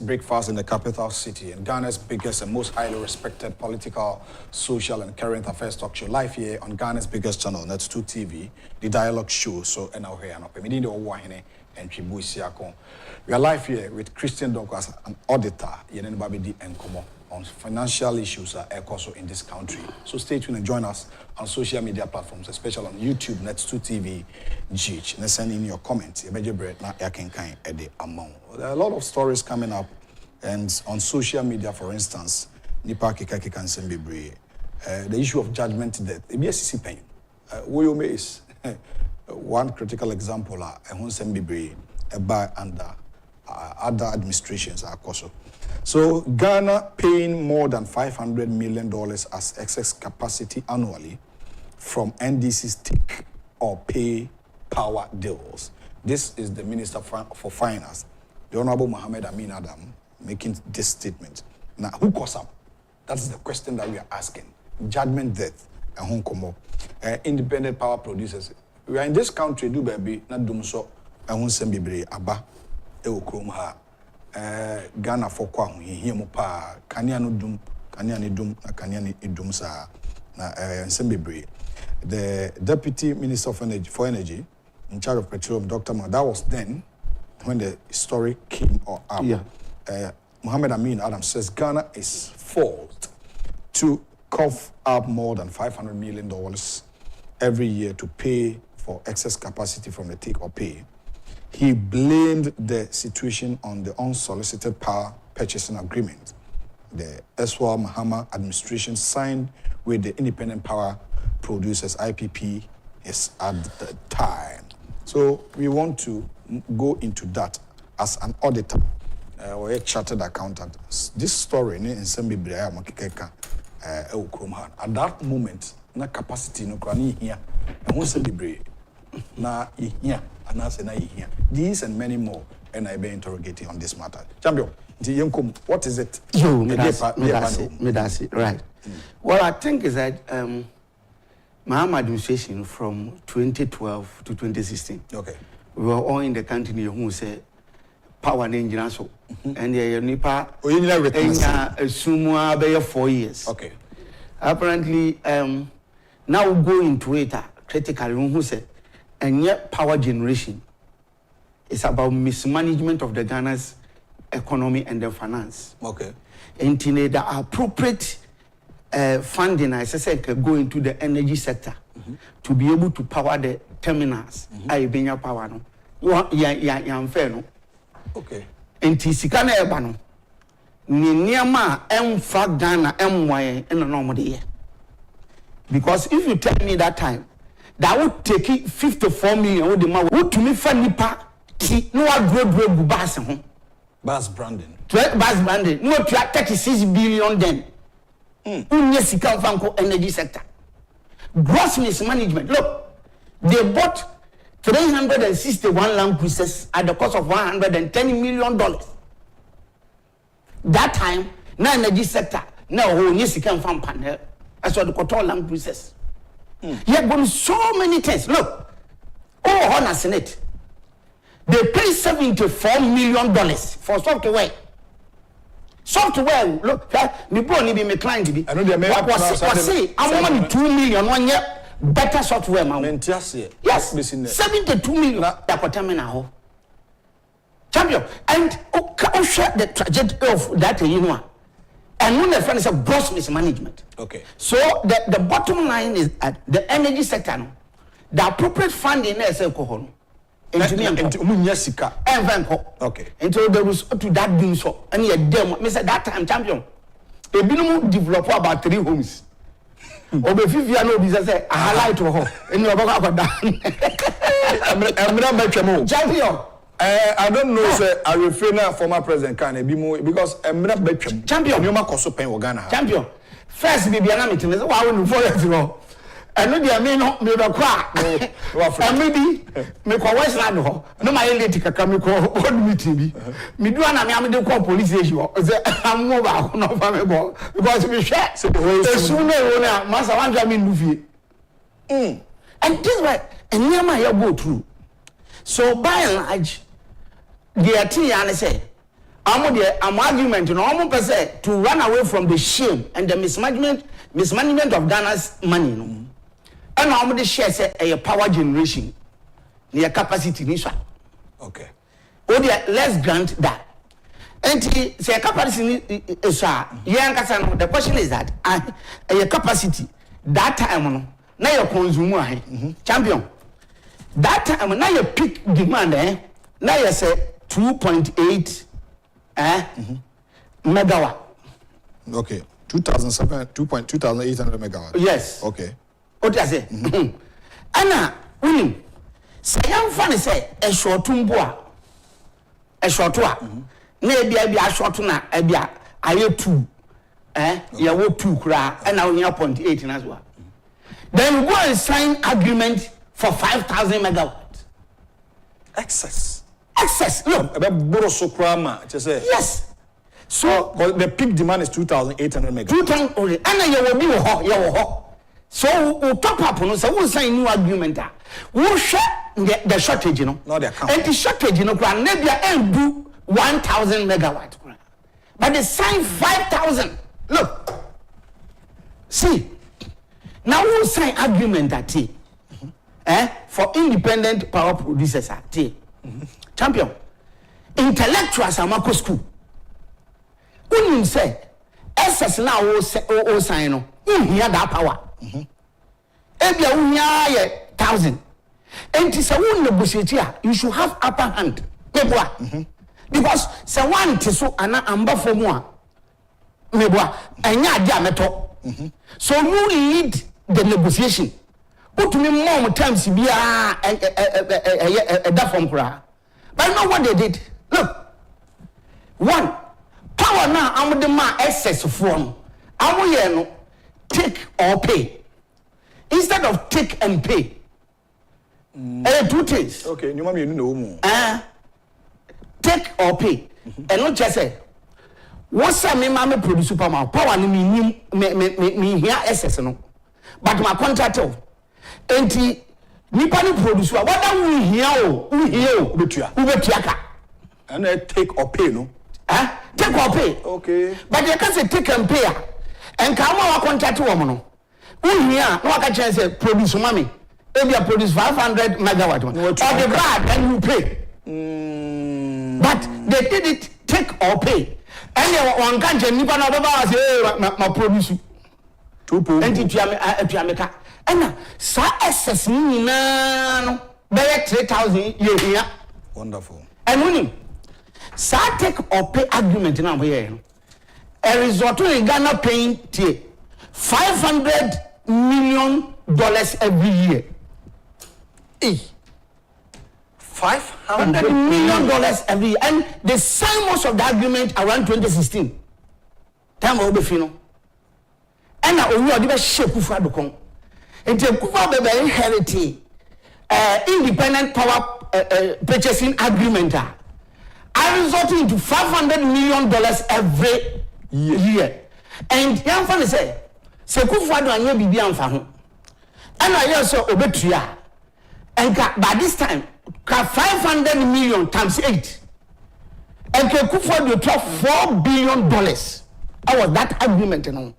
breakfast in the capital city and Ghana's biggest and most highly respected political, social, and current affairs talk show live here on Ghana's biggest channel, that's 2 TV, the dialogue show. So, and now here, and we are live here with Christian Donko as an auditor, on financial issues also in this country. So stay tuned and join us on social media platforms, especially on YouTube, Net2 TV, GH. And send in your comments. There are a lot of stories coming up, and on social media, for instance, the issue of judgment death. Is one critical example. By under other administrations are also. So Ghana paying more than $500 million as excess capacity annually from NDC's take or pay power deals. This is the Minister for Finance, the Honorable Mohammed Amin Adam, making this statement. Now, who caused up? That's the question that we are asking. Judgment death and Hong Kong. Independent power producers. We are in this country, do baby, not dum so, and won't send me aba, ha. Ghana for kwa here pa kania no dum kania ni dum na kania ni dum sa na Nsembebre. The Deputy Minister of Energy in charge of petroleum, Dr. Ma, that was then when the story came up. Yeah. Mohammed Amin Adam says Ghana is forced to cough up more than $500 million every year to pay for excess capacity from the take or pay. He blamed the situation on the unsolicited power purchasing agreement the Eswa Mahama administration signed with the independent power producers, IPP, is at the time. So we want to go into that as an auditor or a chartered accountant. This story in Nsembebre at that moment, na capacity no krani here, and Nsembebre na here. These and many more, and I be interrogating on this matter. Champion, what is it? Right. What I think is that Mahama administration from 2012 to 2016. Okay. We were all in the country who say power and engineer so, and the nipa assume 4 years. Okay. Apparently, now we go into it critically who said. And yet, power generation is about mismanagement of the Ghana's economy and the finance. Okay. And the appropriate funding, as I said, can go into the energy sector to be able to power the terminals. I bring power no. You fair no. Okay. And Tisikana Ebano. Niama emfa Ghana emwaye in a normal day. Because if you tell me that time. That would take it 54 million. Would to me funny pa? No, I grow bus home. Bus branding. Bus branding. No, to 36 billion then. Yes, it comes from energy sector. Gross mismanagement. Look, they bought 361 land cruisers at the cost of $110 million. That time, no energy sector. No, yes, it comes from panel. That's what the control land cruisers. You have done so many things. Look, on a Senate, they pay $74 million for software. Software, look, me born be my client to be. I know they may say, I'm only 2 million 1 year better software, man. Yes, 72 million. Champion, and share the tragedy of that, you know. And when the friend is a gross mismanagement. Okay. So the bottom line is at the energy sector, no, the appropriate funding is alcohol. Okay. And so there was to that doing so. And yet, Mr. That time, champion, a minimum developer about 3 homes. Or if you know, this say, I highlight to her. And you're about that. Champion. I don't know, sir. I refer now former president can be more because I'm not champion. You must also pay Ghana. Champion. First, baby, I'm meeting. Why would you follow it? And maybe I may not be a crack. And maybe make a West Land. No, my lady can come call meeting. Me do an amount call police issue. I'm mobile, no family because we share. So sooner, Master One movie. And this way, and near my go through. So by and large, the thing I say, I'm argument, you know, almost per se to run away from the shame and the mismanagement of Ghana's money, you know. And how many shares a power generation, near capacity, Nisha. Okay. Oh, let's grant that. And say capacity is the question is that a capacity that time now your consumer champion. That time now your peak demand now you say 2.8 megawatt. Okay. 2,800 megawatt. Yes. Okay. What I say? Anna, say I'm funny say a short tumboa. A short one. Maybe I be a short na I 2. You will 2 cra and now you 0.8 as well. Then go and sign agreement for 5,000 megawatt. Excess. Look, yes. So the peak demand is 2,800 megawatt. 2,000 only. And you will be so we top up on so we sign new agreement. We share the shortage, you know. No, they account. And the shortage, you know, maybe I do 1,000 megawatt. But they sign 5,000. Look. See. Now we sign agreement at for independent power producers at champion. Intellectuals are Marco school. When say SS now o sign no, hear that power. Ebia unya 1,000. And it's a one negotiate you should have upper hand. Because say one tiso ana amba for more. Meboa enya dia meto. So you lead the negotiation. Put me more times be a from kura. But you know what they did? Look. One, power now I'm the man excess from. I'm take or pay. Instead of take and pay. 2 things. Okay, you know. Take or pay. And not just say what's a me mama produce power me here excess no. But my contract enti nipa ni produce what we here ubetua and take or pay no. Take or pay. Okay. But you can say take and pay. And come on contract woman no. We here no can chance produce mommy. If you produce 500 megawatt or the bad and you pay. But they did it take or pay. And one can't nipa no baba say my produce. And it and sa excess ni na be 3,000 here. Wonderful. And winning sa take or pay agreement now here. A result to Ghana paying $500 million every year. $500 million every year. And they signed most of the agreement around 2016. Time will be final. And now we are the shape akufo-addo. And the akufo-addo inherited independent power purchasing agreement. I resulted into $500 million every year. And young fan say akufo-addo anya bibi amfa ho. And I also obetua. And by this time 500 million times 8. And akufo-addo took $4 billion. That was that agreement, you know.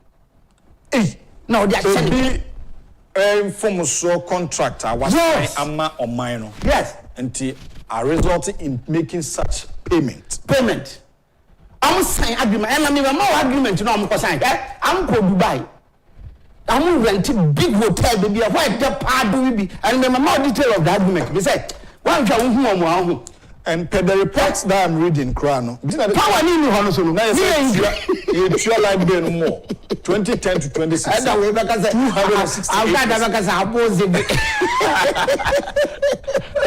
No, they are sending form so contractor was ama or minor. Yes. And are resulting in making such payment. I'm signing agreement, and I mean more agreement. You know, I'm signing. I'm go Dubai. I'm renting big hotel, baby. Why the part do we be? And remember more detail of the agreement. We said, one who and per the reports that I'm reading, Krano. Power ni hono now you sure like being more. 2010 to 2016. That way because 260. I got that because I oppose it.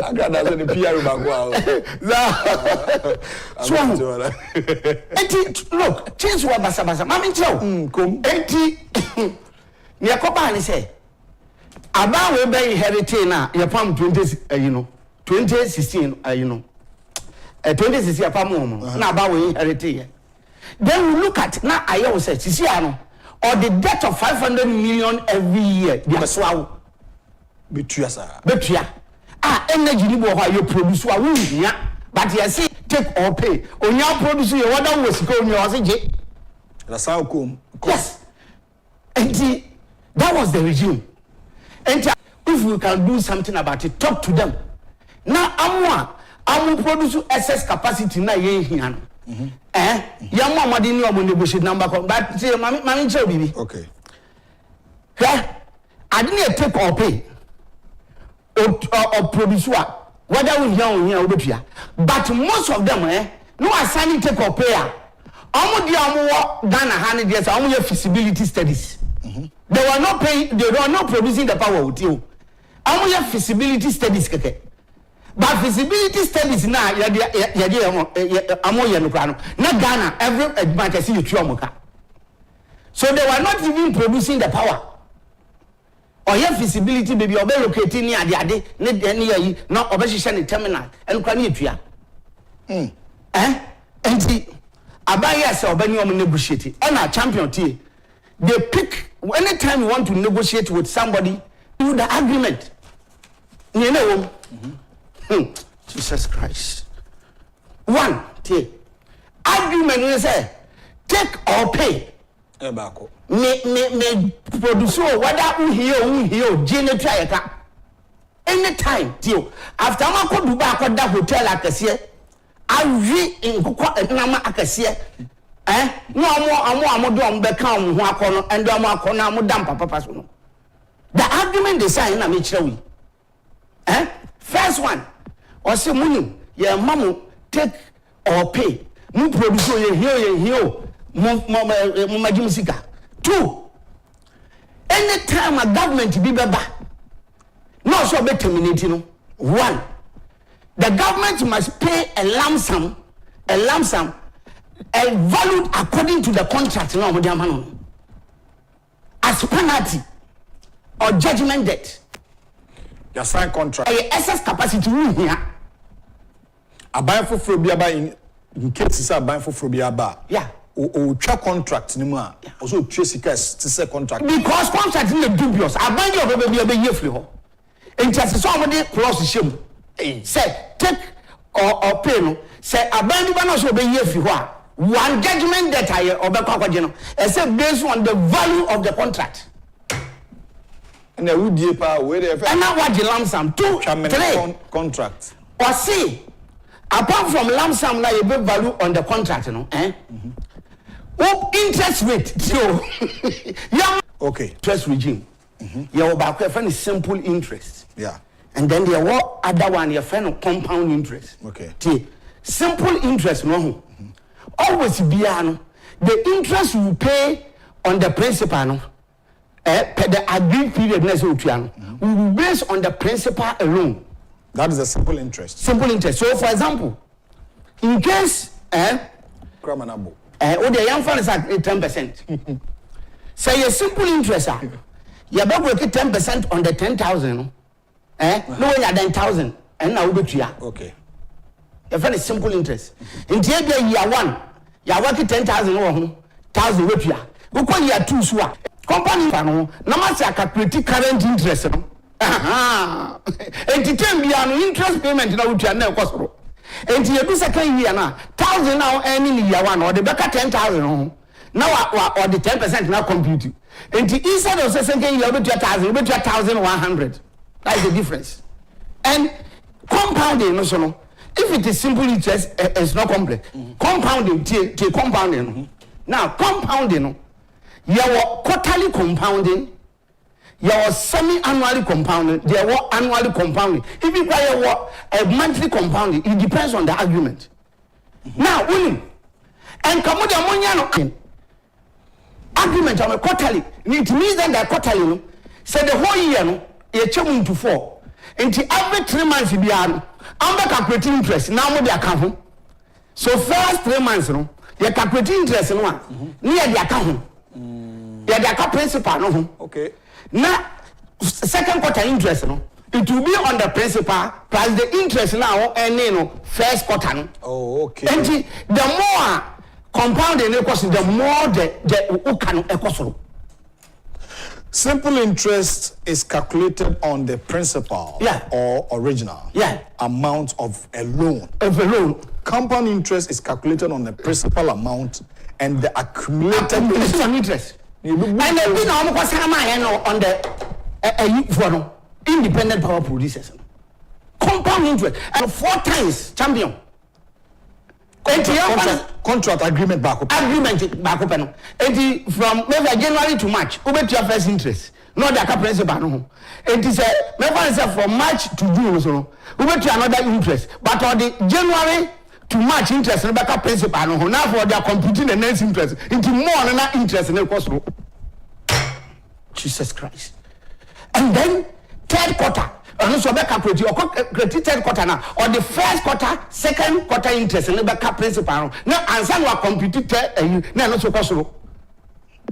I got that in the PR so look, change what basa. Mami tell. Enti ya koba ni say aba we be inherit na ya pam 2016 2016 apam na aba we inherit. Then we look at now I will say sisi ano or the debt of 500 million every year. Betua energy ni bo ho you produce wa we hia but you see take or pay. Onya produce your water was going your say. That's how come. Yes. And that was the regime. And if we can do something about it, talk to them. Now I'm produce excess capacity na ye here. Young mama didn't know negotiate number, but say mommy show baby. Okay. I didn't take or pay or produce whether we here, but most of them, no assigning take or pay. Ghana 100 years, I only have feasibility studies. They were not paying, they were not producing the power with you. I only have feasibility studies. But feasibility studies now, not Ghana, every bank I see you. So they were not even producing the power. Or your feasibility, baby, or locating near the ade, near not obession terminal, and Kranitria. And see, Abayas or Benyam negotiating, and our champion tea. They pick anytime you want to negotiate with somebody, do the agreement. You know, Jesus Christ. One, agreement, we say, take or pay. Me produce whether here, generator. Anytime, deal. After I could do back on that hotel, I can see I read in Nama, I can see no more doing become one and Madame Papa. The argument they say, I make sure first one, or say, money, your mama take or pay. No produce here, Mumajimsika. Two, anytime a government be baba, no so be terminating. One, the government must pay a lump sum, valued according to the contract as penalty or judgment debt. You sign contract. Excess capacity here. A buy for Frobia in case a buy for Frobia. Yeah. O contract ni ma. Also trace case to say contract. Because contract is dubious. I buy your baby a year for. In just somebody cross shame. Say take or pay no. Say I buy the balance of a year for one judgment that I or except based on the value of the contract. And the would you power where they and now what the lump sum 2, 3 contract. Or see, apart from lump sum, now you value on the contract, you know, interest rate, so okay, interest regime. Your back friend is simple interest. Yeah. And then there were other one, your friend of compound interest. Okay. Simple interest, no. Always be the interest you pay on the principal, no. The agreed period will be based on the principal alone. That is a simple interest. Simple interest. So, for example, in case, the young fan is at 10%. Say a simple interest, you are about 10% on the 10,000. No, when you are 10,000, and now we be okay. Your friend is simple interest. In year 1, you are working 10,000 or 1,000 with you. We call year 2 swap. Company no must calculate current interest no enti be an interest payment na we na ekosoro enti you do second year na 1,000 now earning year 1 or the back 10,000 no now or the 10% now compute enti instead of second year we do 1,000 we do 1,100. That is the difference. And compounding no so no if it is simple interest it's not complex. Compounding compounding now compounding no your quarterly compounding, your semi-annually compounding, there were annually compounding. If you require a monthly compounding, it depends on the argument. Now, and come with the argument on a quarterly, it means that the quarterly, say the whole year, you change to 4. Until every 3 months, you be I'm calculating interest. Now, we account. So, first 3 months, you calculating interest in one, near the account. Yeah, they are principal, no. Okay. Now, second quarter interest, no. It will be on the principal plus the interest now, and first quarter, no. Oh, okay. And the more compounding the more the can. Simple interest is calculated on the principal, yeah, or original, yeah, amount of a loan. Of a loan. Compound interest is calculated on the principal amount and the accumulated interest. And then we know on the independent power producers. Compound interest and 4 times champion. Contract agreement back up. Agreement back up. And from maybe January to March, we bet your first interest. No, the principal no. It is from March to June, so we bet you another interest. But on the January to March interest, Rebecca principal no. Now for they are computing the next interest into more than that interest in the cost. Jesus Christ. And then third quarter. And so back calculate your third quarter now, or the first quarter, second quarter interest, and the back principal. Now, answer what computed now not so possible.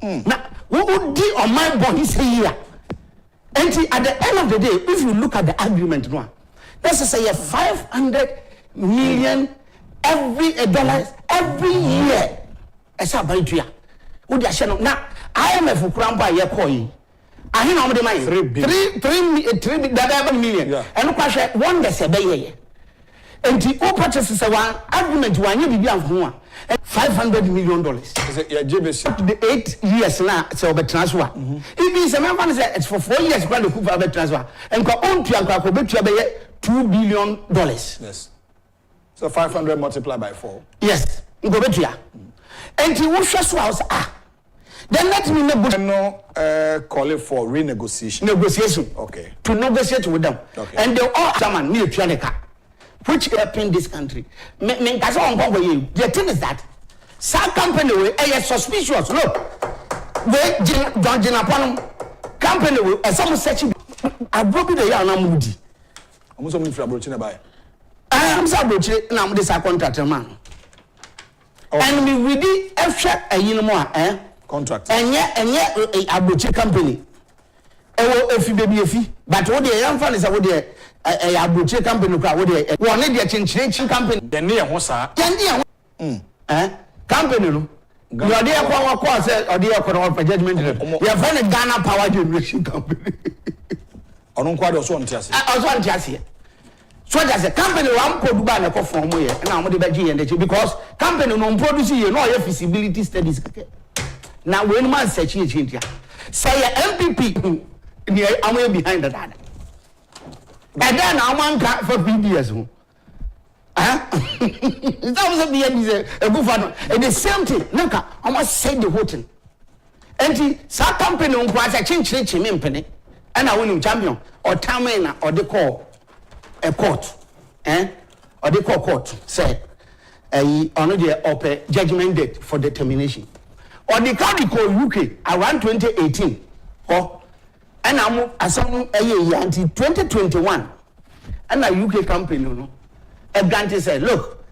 Now, what would do on my body say here? And at the end of the day, if you look at the agreement, let's say 500 million every dollars every year. As a by year. Would you now? IMF will cram by your coin. I know how much money. 3 million. Yeah. And look at one that's a bay. And the purchases one argument one you be $500 million. Is it the 8 years now? So the transfer. It means a man says it's for 4 years. When the coup for transfer and go on to $2 billion. Yes. So 500 multiplied by 4. Yes. Go back to and he will show us then let me call it for renegotiation. Negotiation. Okay. To negotiate with them. Okay. And they all someone near Trianica, which helping this country. The thing is that some company will suspicious. Look, they don't upon company will some such I broke the Yana Moody. I'm so many for approaching by. I am sabotaging now this contractor man. And we really have a year more, contract. And yet, a butcher company. If you baby a fee, but what the young fan is about a butcher company, one need a change company. The near Hosa. Company. You are there for course or dear for judgment. You have found a Ghana power generation company. I don't quite also want to say. I was one just here. So as a company, one could buy a coffee from where and I'm the and because company non producing you know your feasibility studies. Now when man search you change say MPP near I'm behind the data. And then I want for BDS. That was a good fun. And the same thing, look, I must say the whole thing. And some company on quite a change penny and I win champion or Tamina or the call. A court, or they call court, say, honor the judgment date for determination. Or the county called UK around 2018, and I'm assuming a year until 2021, and a UK company, a grantee said, look,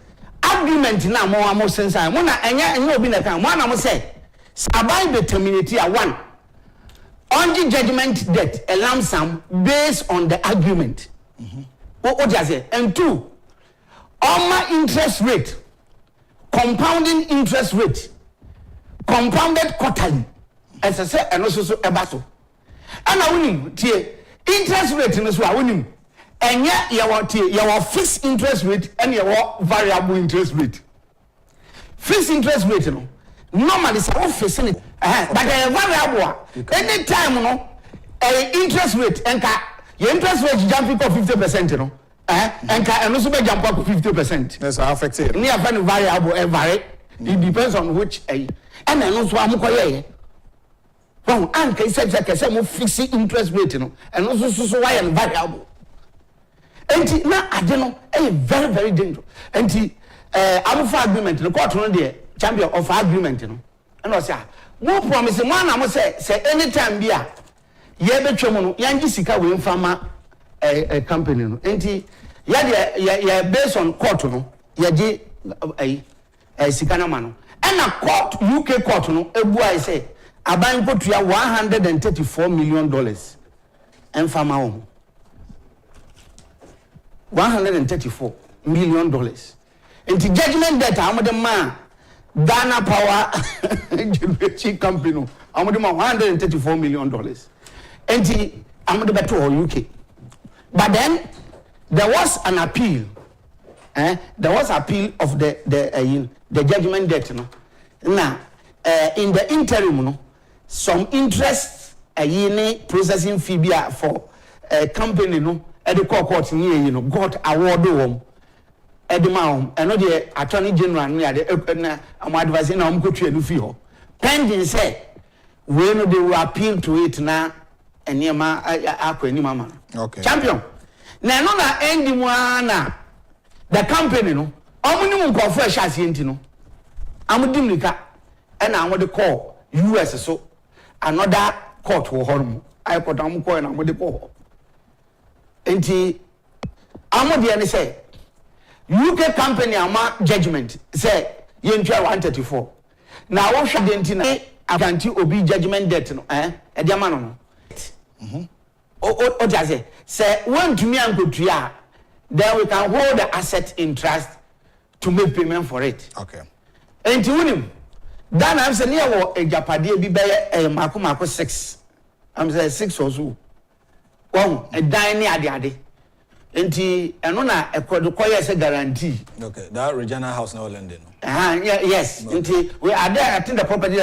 agreement now more sense. I want to, and you'll be the one I must say, survive determination at one. On the judgment date, a lump sum based on the agreement. What does it? And 2, on my interest rate, compounding interest rate, compounded quarterly, as I said, and also a battle. And I winning, interest rate in this way, winning. And yet, your fixed interest rate and your variable interest rate. Fixed interest rate, normally it's all fixing it. But a variable, anytime, interest rate, and your interest rate jumping up 50%, and also may jump up 50%. That's affected. Near variable vary. It depends on which and then also I'm going. Well, and can say that fixed interest rate, and also so why and variable. And now I don't know, very, very dangerous. And I'm for agreement, the court on the champion of agreement, and I say, no promise, man, I must say anytime, yeah. Yebe chomo yanji sika we mfama a company no enti ya based on court no yaji sika na ma no and a court UK court no ebu I say aban kotua $134 million mfama ho $134 million enti judgment debt amode ma Ghana power generation company no amode ma $134 million. And I'm the better or UK. But then there was an appeal there was appeal of the judgment debt. No, now in the interim, no, some interest processing fee for company, no, at the court got award Edmond, and the Attorney General, I'm advising I'm going to feel. Pending say, when they will appeal to it now, and near my mama. Okay. Champion. Now, no, ending one, the company, no, I'm going to go fresh as no. I'm a dimlica, and I want to call US so another court will hold. I put on coin and with the call. And I'm what the say. UK company ama judgment say yentwa 134 na wo hwa dentina akanti obi judgment debt no e de ama no o just say when to me ankotua then we can hold the asset in trust to make payment for it. Okay. Enti wunim dan am say near wo Agyapade bi be mako 6 am say 6 or so won e dan ni ade Enti enona ekodokoye se guarantee. Okay, that Regina house now lending. Yes. Okay. Enti we are there. I think the property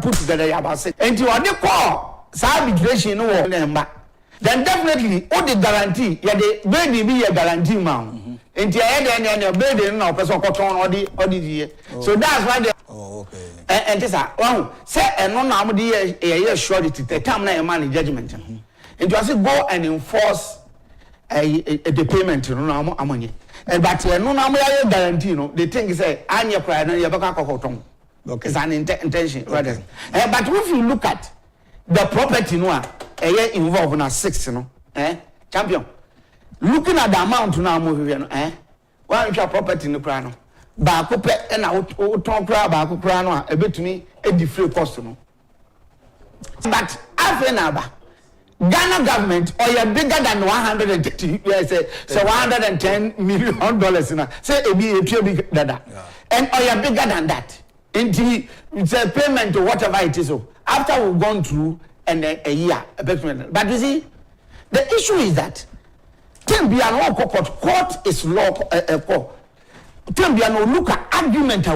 put together about say. Enti what they call arbitration no number. Then definitely all the guarantee. Yeah, the baby be a guarantee man. Enti I the baby no person koton all the so that's why they. Oh, okay. And this say enona am the surety the time na man judgment. Enti I say go and enforce the payment no amonye but no na mo guarantee no the thing is say anya cry na you baka kokoton. Okay, it's an intention rather. But if you look at the property no involved na 6 no champion looking at the amount na mo hwe no one property no kra no ba ko pe na o ton kra ba ko kra no a ebetumi edifray cost no but afenaba Ghana government or you're bigger than 130 say $110 million now. Say it be a big dada. And or you're bigger than that. It's a payment to whatever it is. So after we've gone through and a year, but you see, the issue is that can be an court is law court. Can be an look at argument